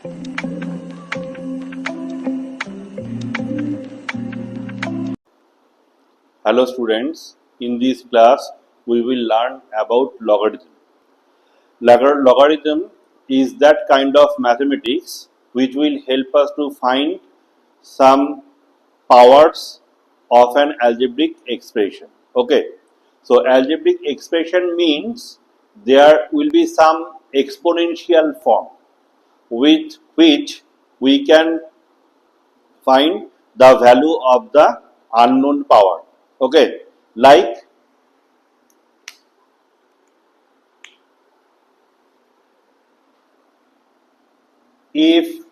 Hello students, in this class we will learn about logarithm. Logarithm is that kind of mathematics which will help us to find some powers of an algebraic expression. Okay, so algebraic expression means there will be some exponential form with which we can find the value of the unknown power. Okay, like if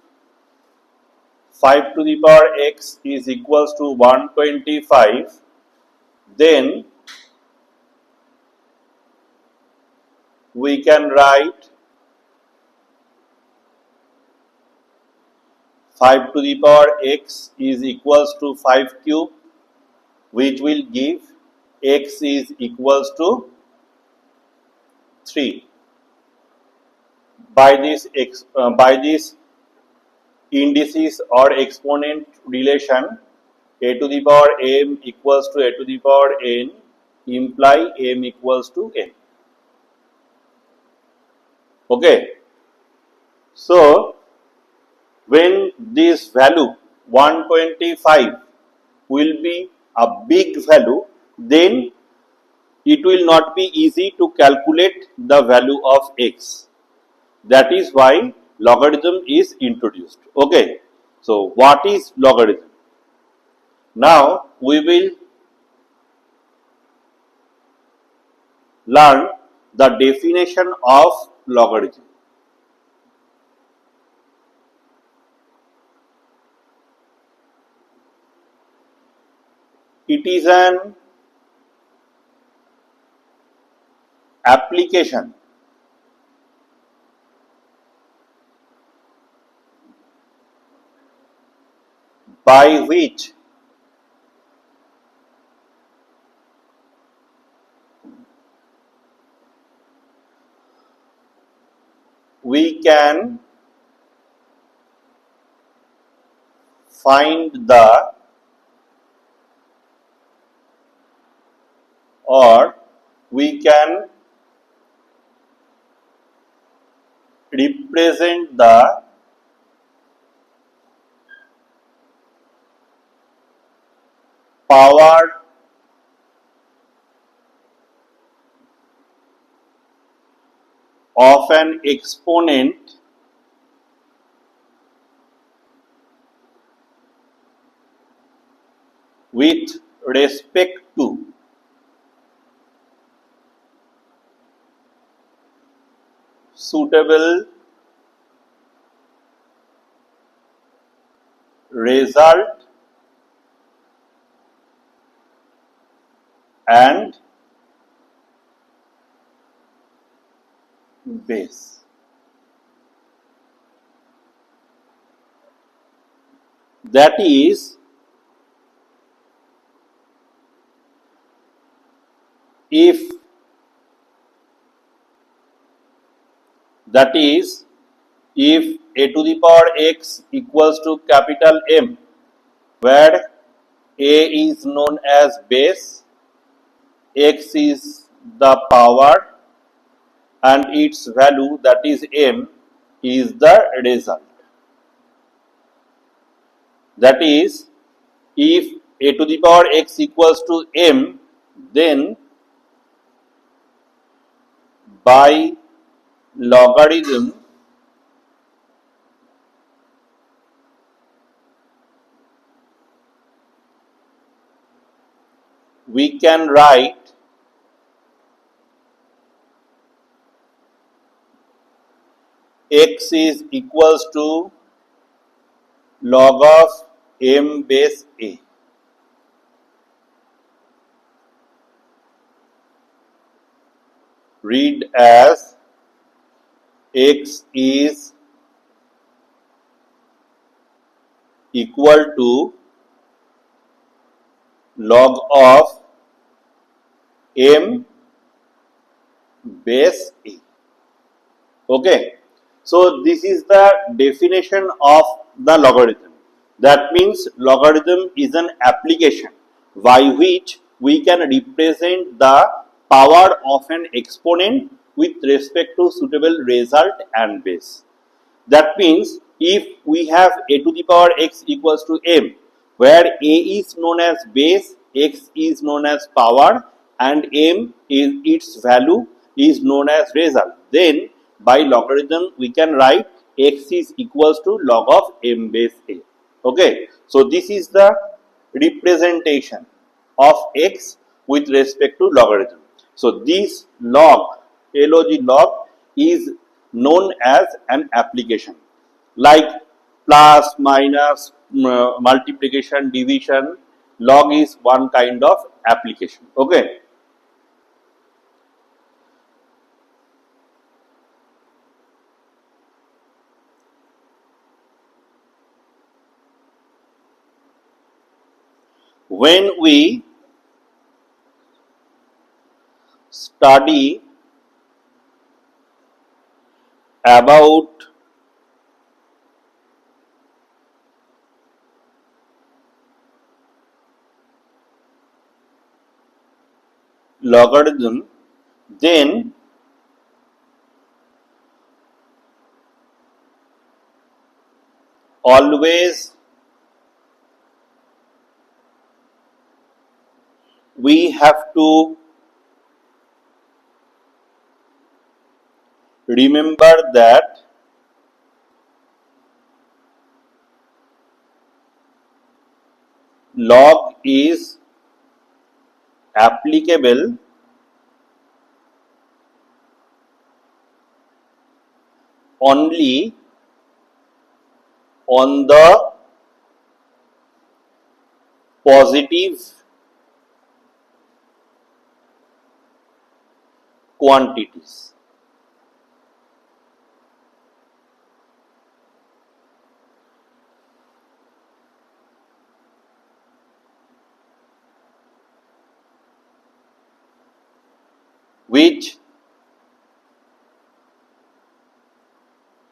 5 to the power x is equals to 125, then we can write 5 to the power x is equals to 5 cube, which will give x is equals to 3. By this indices or exponent relation, a to the power m equals to a to the power n imply m equals to n. Okay, so when this value 125 will be a big value, then it will not be easy to calculate the value of x. That is why logarithm is introduced. Okay, so what is logarithm? Now we will learn the definition of logarithm. It is an application by which we can find the or we can represent the power of an exponent with respect to suitable result and base. That is, if a to the power x equals to capital M, where a is known as base, x is the power, and its value, that is m, is the result. That is, if a to the power x equals to m, then by logarithm we can write x is equals to log of m base a. Read as x is equal to log of m base a. Okay, So this is the definition of the logarithm. That means logarithm is an application by which we can represent the power of an exponent with respect to suitable result and base. That means if we have a to the power x equals to m, where a is known as base, x is known as power, and m is its value is known as result, then by logarithm we can write x is equals to log of m base a. Okay, so this is the representation of x with respect to logarithm. So this log is known as an application, like plus, minus, multiplication, division. Log is one kind of application. Okay. When we study about logarithm, then always we have to remember that log is applicable only on the positive quantities, which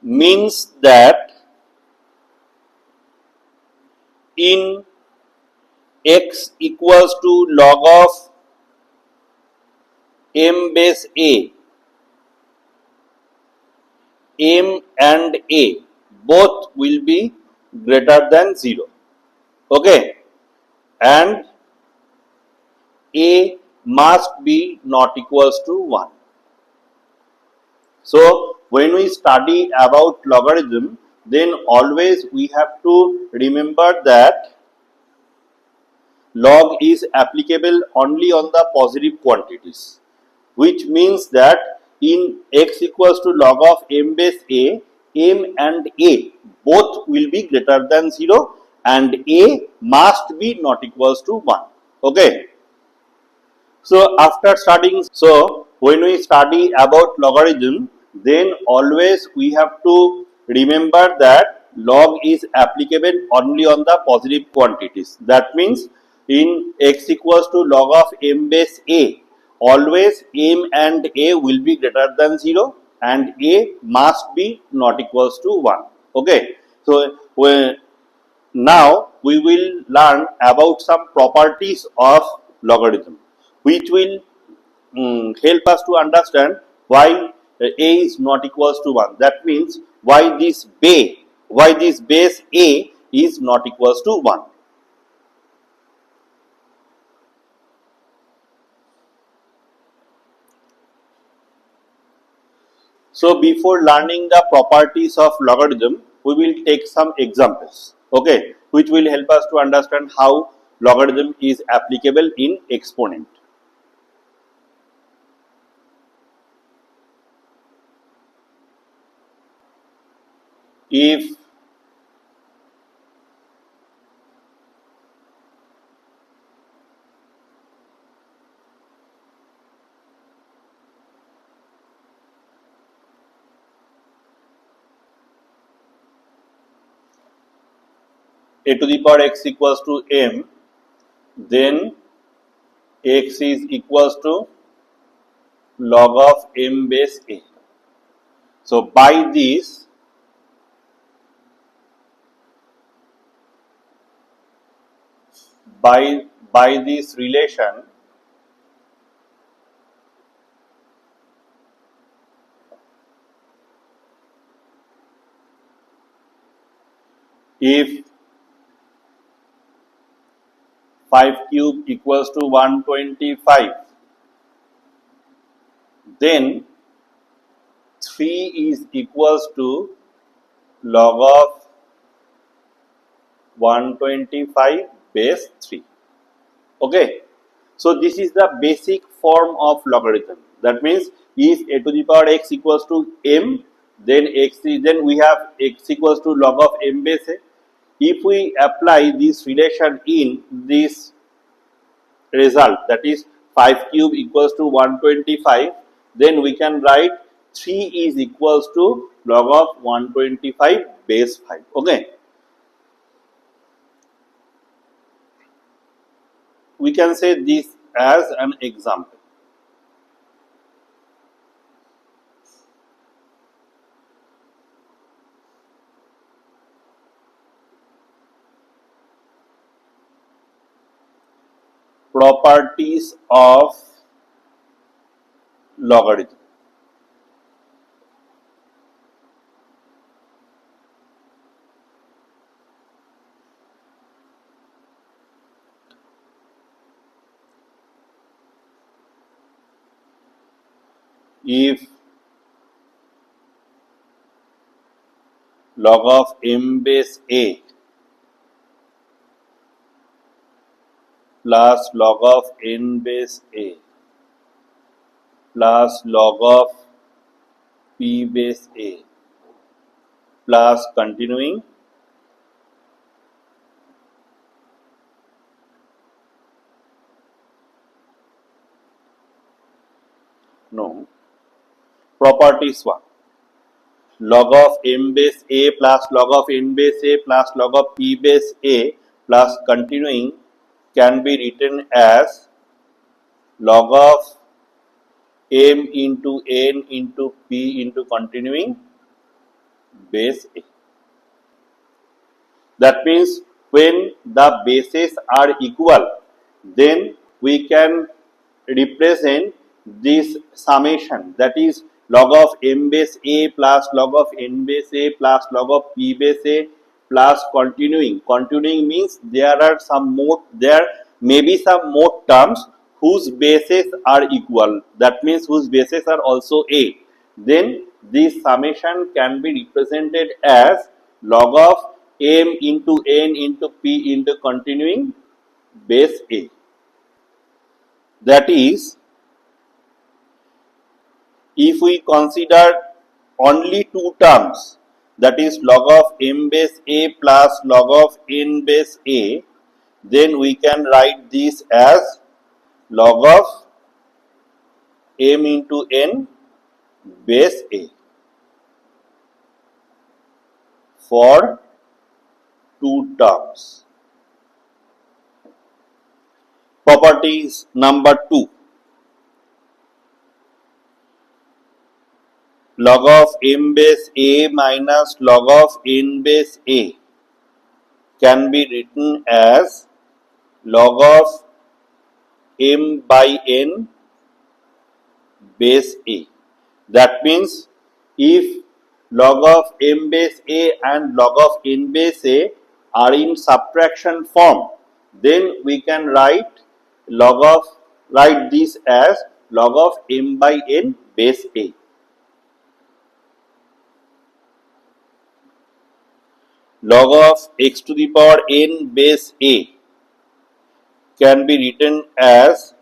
means that in x equals to log of m base a, m and a both will be greater than 0. Okay, and a must be not equals to 1. So when we study about logarithm, then always we have to remember that log is applicable only on the positive quantities, which means that in x equals to log of m base a, m and a both will be greater than 0 and a must be not equals to 1. Okay. So when we study about logarithm, then always we have to remember that log is applicable only on the positive quantities. That means in x equals to log of m base a, always m and a will be greater than 0 and a must be not equals to 1. Okay. So now we will learn about some properties of logarithm, which will help us to understand why a is not equals to 1. That means why this base a is not equals to 1. So before learning the properties of logarithm, we will take some examples, okay, which will help us to understand how logarithm is applicable in exponent. If a to the power x equals to m, then x is equals to log of m base a. So by this by this relation, if 5 cube equals to 125, then 3 is equals to log of 125 base 3. Okay. So this is the basic form of logarithm. That means if a to the power x equals to m, then then we have x equals to log of m base a. If we apply this relation in this result, that is 5 cube equals to 125, then we can write 3 is equals to log of 125 base 5. Okay. We can say this as an example. Properties of logarithm. If log of m base a plus log of n base a plus log of p base a plus continuing, no, properties 1, log of m base a plus log of n base a plus log of p base a plus continuing can be written as log of m into n into p into continuing base a. That means when the bases are equal, then we can represent this summation, that is log of m base a plus log of n base a plus log of p base a plus continuing. Continuing means there are some more, there may be some more terms whose bases are equal, that means whose bases are also a. Then this summation can be represented as log of m into n into p into continuing base a. That is, if we consider only two terms, that is log of m base a plus log of n base a, then we can write this as log of m into n base a for two terms. Properties number 2, log of m base a minus log of n base a can be written as log of m by n base a. That means if log of m base a and log of n base a are in subtraction form, then we can write this as log of m by n base a. Log of x to the power n base a can be written as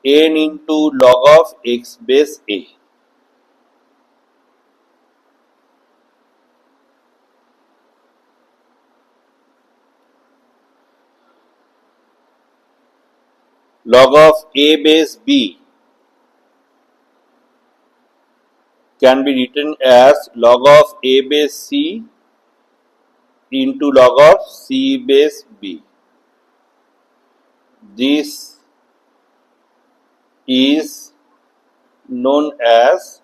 n into log of x base a. Log of a base b can be written as log of a base c into log of c base b. This is known as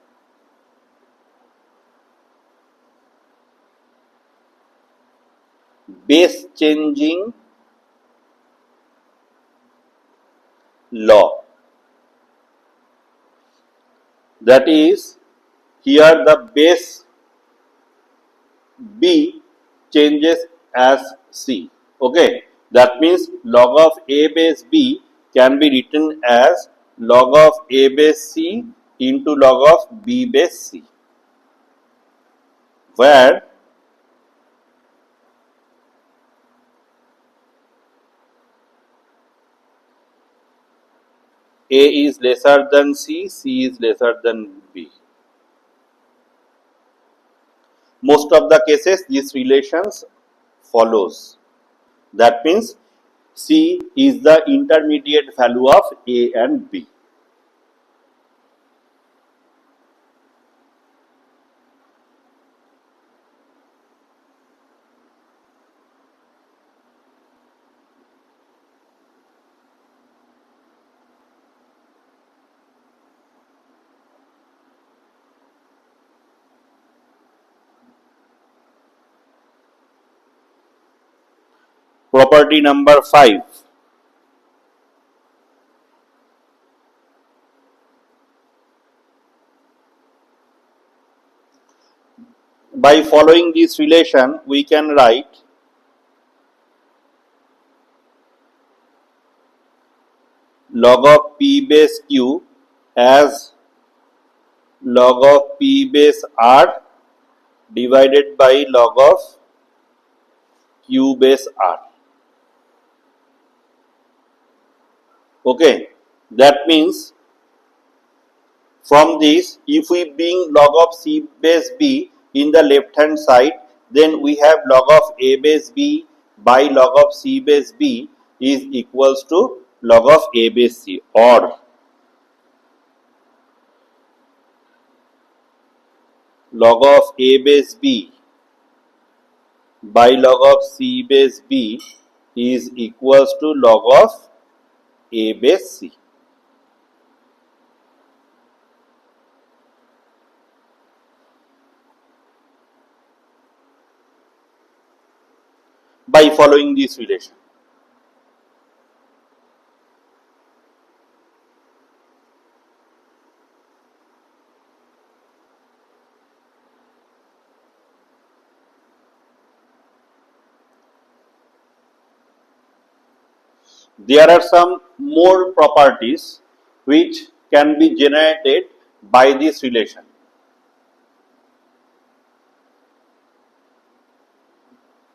base changing law. That is, here the base B changes as C. Okay, that means log of A base B can be written as log of A base C into log of B base C, where A is lesser than C, C is lesser than B. Most of the cases these relations follows. That means C is the intermediate value of A and B. Property number 5. By following this relation, we can write log of P base Q as log of P base R divided by log of Q base R. Okay, that means from this, if we bring log of C base B in the left hand side, then we have log of A base B by log of C base B is equals to log of A base C, or log of A base B by log of C base B is equals to log of A base C. By following this relation. There are some more properties which can be generated by this relation.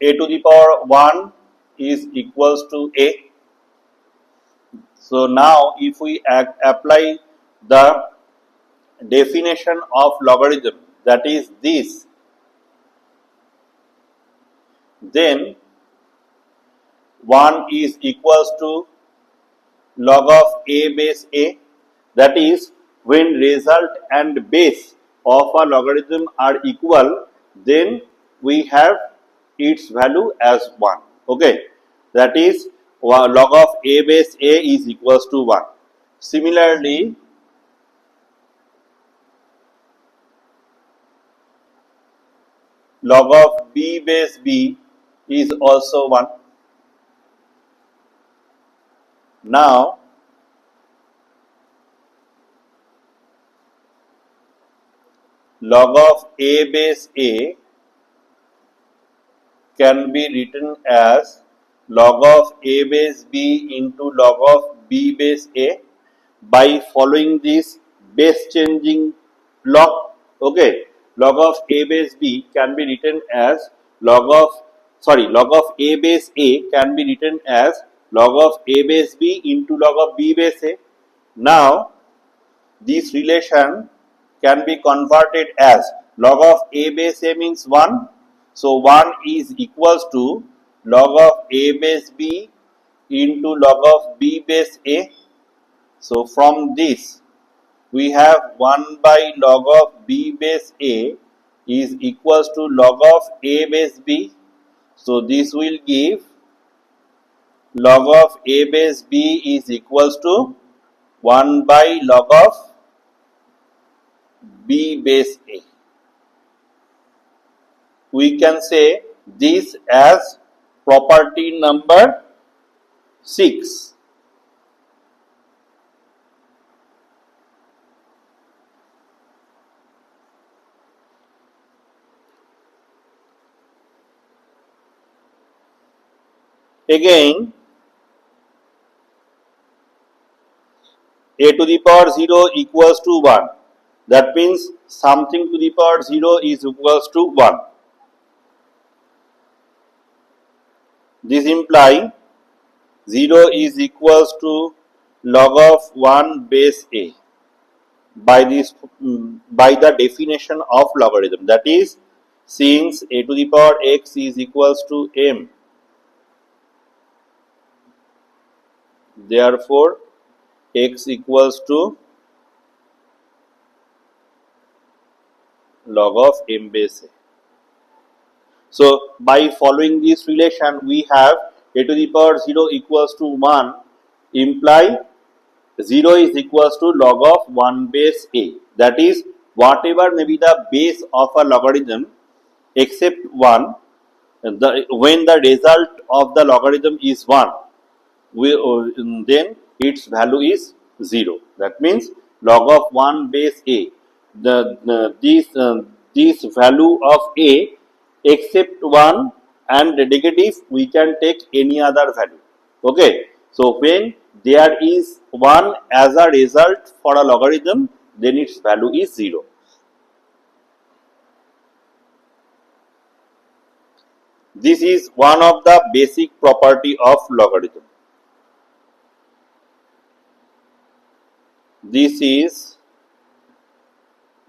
A to the power 1 is equals to A. So now if we apply the definition of logarithm, that is this, then 1 is equals to log of A base A. That is, when result and base of a logarithm are equal, then we have its value as 1. Okay, that is log of A base A is equals to 1. Similarly, log of B base B is also 1. Now, log of A base A can be written as log of A base B into log of B base A by following this base changing law. Okay, log of A base B can be written as log of A base A can be written as log of A base B into log of B base A. Now, this relation can be converted as log of A base A means 1. So 1 is equals to log of A base B into log of B base A. So from this we have 1 by log of B base A is equals to log of A base B. So this will give log of A base B is equals to 1 by log of B base A. We can say this as property number 6. Again, a to the power 0 equals to 1. That means something to the power 0 is equals to 1. This implies 0 is equals to log of 1 base a by this by the definition of logarithm, that is, since a to the power x is equals to m, therefore x equals to log of m base a. So by following this relation, we have a to the power 0 equals to 1 imply 0 is equals to log of 1 base a. That is, whatever may be the base of a logarithm except 1, when the result of the logarithm is 1, then its value is 0. That means log of 1 base a. This value of a except 1 and the negative, we can take any other value. Okay. So when there is 1 as a result for a logarithm, then its value is 0. This is one of the basic property of logarithm. This is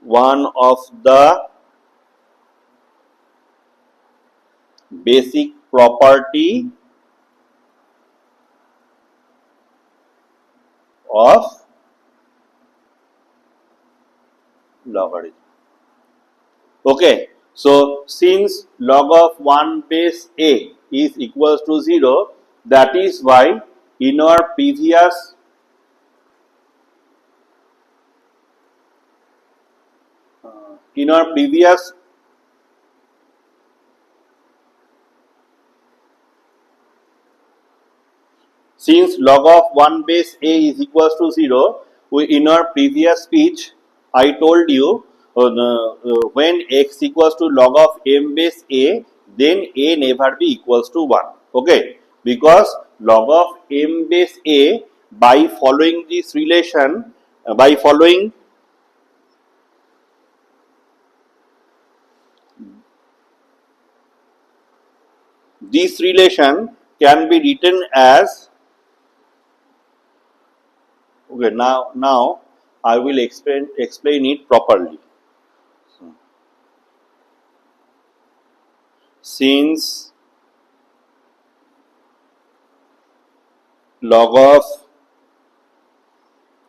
one of the basic property of logarithm. Okay, so since log of 1 base a is equals to 0, that is why in our previous in our previous since log of 1 base a is equals to 0, in our previous speech, I told you when x equals to log of m base a, then a never be equals to 1. Okay, because log of m base a, by following this relation, by following this relation can be written as, okay, now I will explain it properly. Since log of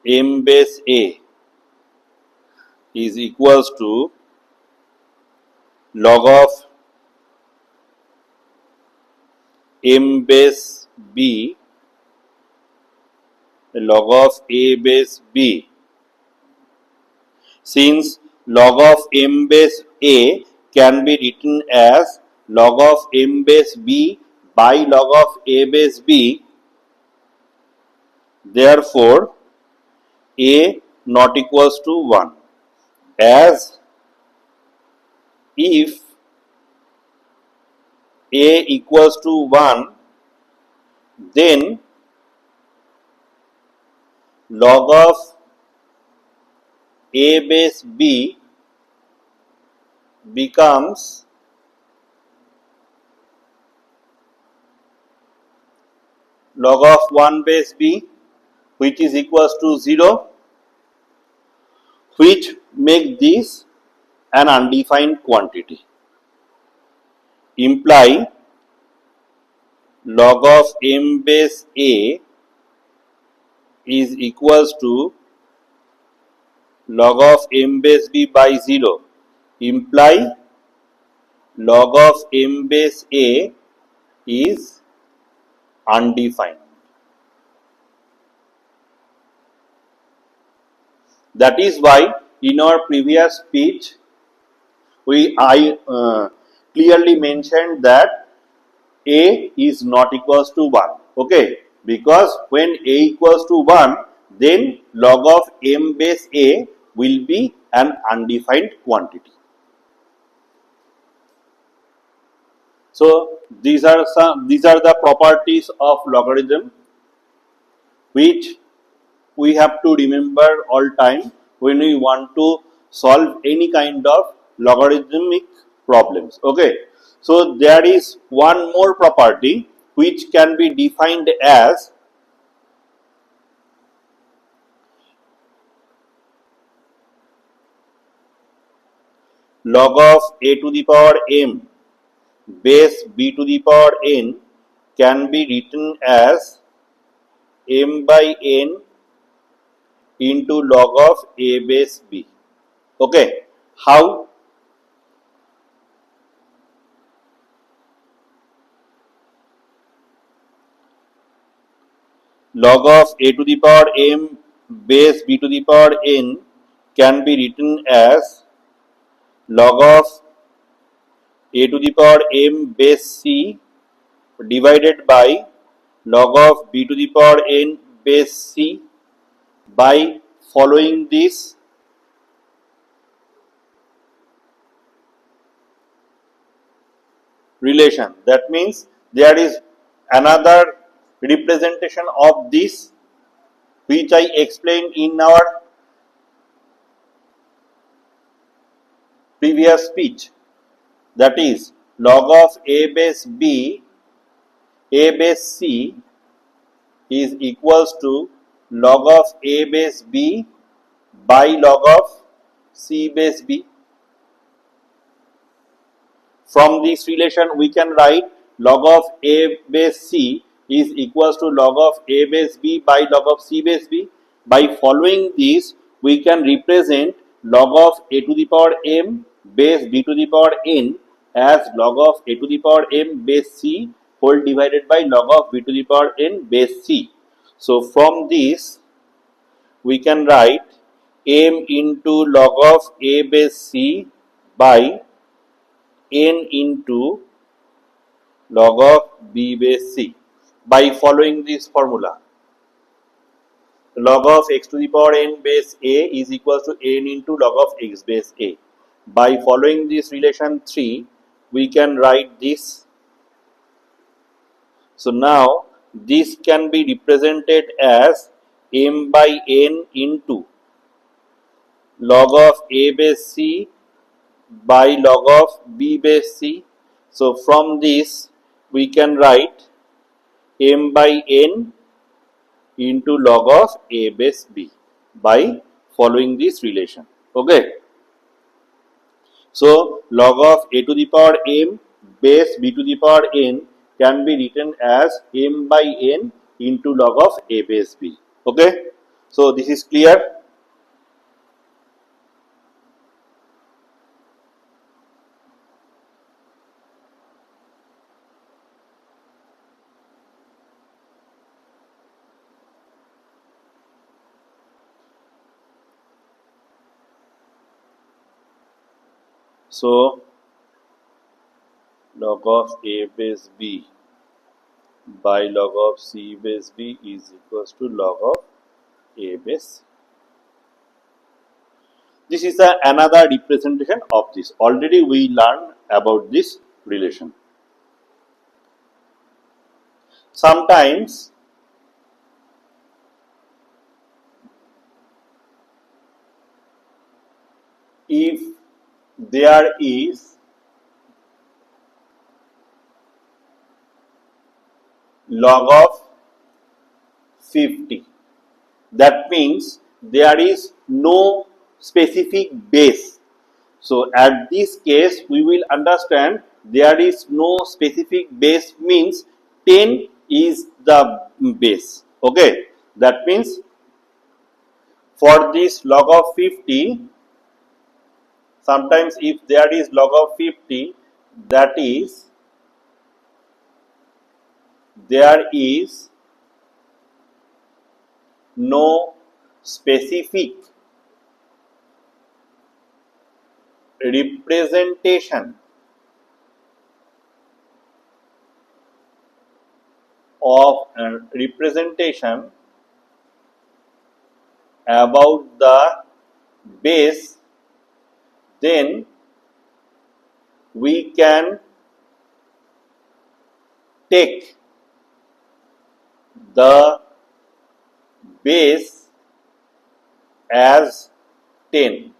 m base a is equals to log of m base b, log of a base b. Since log of m base a can be written as log of m base b by log of a base b, therefore a not equals to 1, as if a equals to 1, then log of a base b becomes log of 1 base b, which is equals to 0, which make this an undefined quantity. Imply log of m base a is equals to log of m base b by 0. Imply log of m base a is undefined. That is why in our previous speech I clearly mentioned that a is not equals to 1. Okay, because when a equals to 1, then log of m base a will be an undefined quantity. So these are the properties of logarithm which we have to remember all time when we want to solve any kind of logarithmic problems. Okay, so there is one more property which can be defined as log of a to the power m base b to the power n can be written as m by n into log of a base b. Okay, how? Log of a to the power m base b to the power n can be written as log of a to the power m base c divided by log of b to the power n base c by following this relation. That means there is another representation of this which I explained in our previous speech. That is log of a base b a base c is equals to log of a base b by log of c base b. From this relation we can write log of a base c is equals to log of a base b by log of c base b. By following this we can represent log of a to the power m base b to the power n as log of a to the power m base c whole divided by log of b to the power n base c. So from this we can write m into log of a base c by n into log of b base c by following this formula. Log of x to the power n base a is equals to n into log of x base a. By following this relation 3 we can write this. So now this can be represented as m by n into log of a base c by log of b base c. So from this we can write m by n into log of a base b by following this relation. Okay. So log of a to the power m base b to the power n can be written as m by n into log of a base b. Okay. So this is clear. So log of a base b by log of c base b is equals to log of a base. This is another representation of this. Already we learned about this relation. Sometimes if there is log of 50, that means there is no specific base. So at this case we will understand there is no specific base means 10 is the base. Okay, that means for this log of 50, sometimes if there is log of 50, that is there is no specific representation of representation about the base, then we can take the base as 10.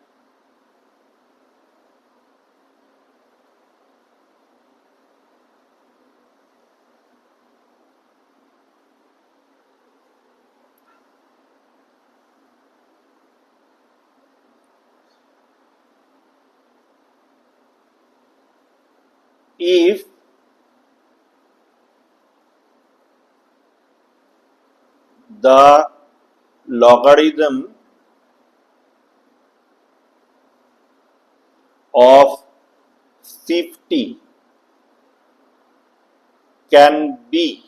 If the logarithm of 50 can be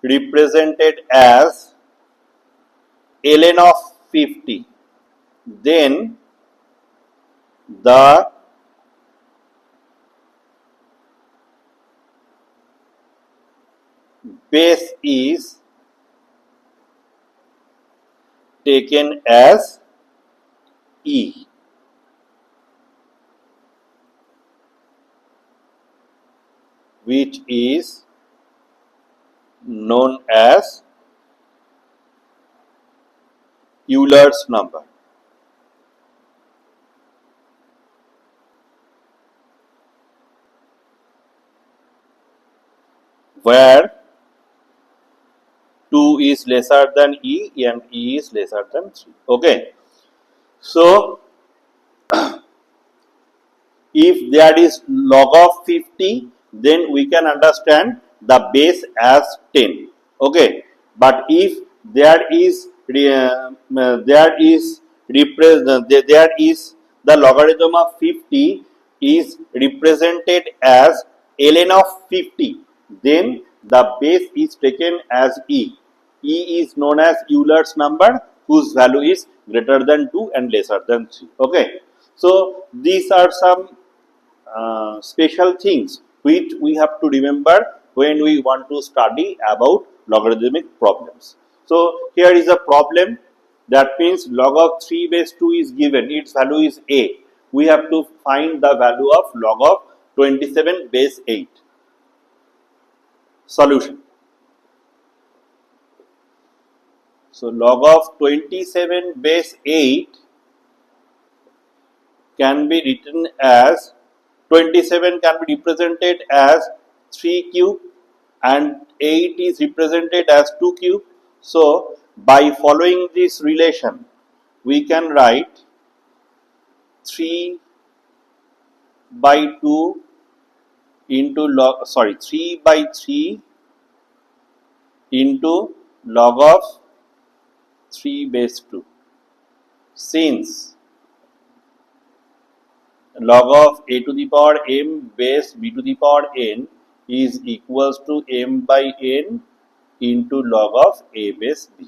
represented as ln of 50, then the base is taken as E, which is known as Euler's number, where 2 is lesser than E and E is lesser than 3. Okay. So, if there is log of 50, then we can understand the base as 10. Okay. But if there is there is the logarithm of 50 is represented as ln of 50, then the base is taken as E. E is known as Euler's number, whose value is greater than 2 and lesser than 3. Okay. So, these are some special things which we have to remember when we want to study about logarithmic problems. So, here is a problem, that means log of 3 base 2 is given, its value is a. We have to find the value of log of 27 base 8. Solution. So, log of 27 base 8 can be written as 27 can be represented as 3 cube and 8 is represented as 2 cube. So, by following this relation, we can write 3 by 2 into 3 by 3 into log of 3 base 2. Since log of a to the power m base b to the power n is equals to m by n into log of a base b.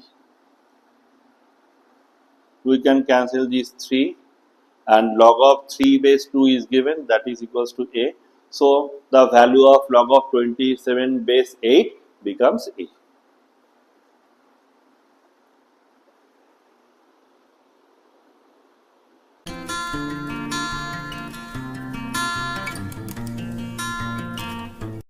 We can cancel these 3 and log of 3 base 2 is given, that is equals to a. So, the value of log of 27 base 8 becomes a.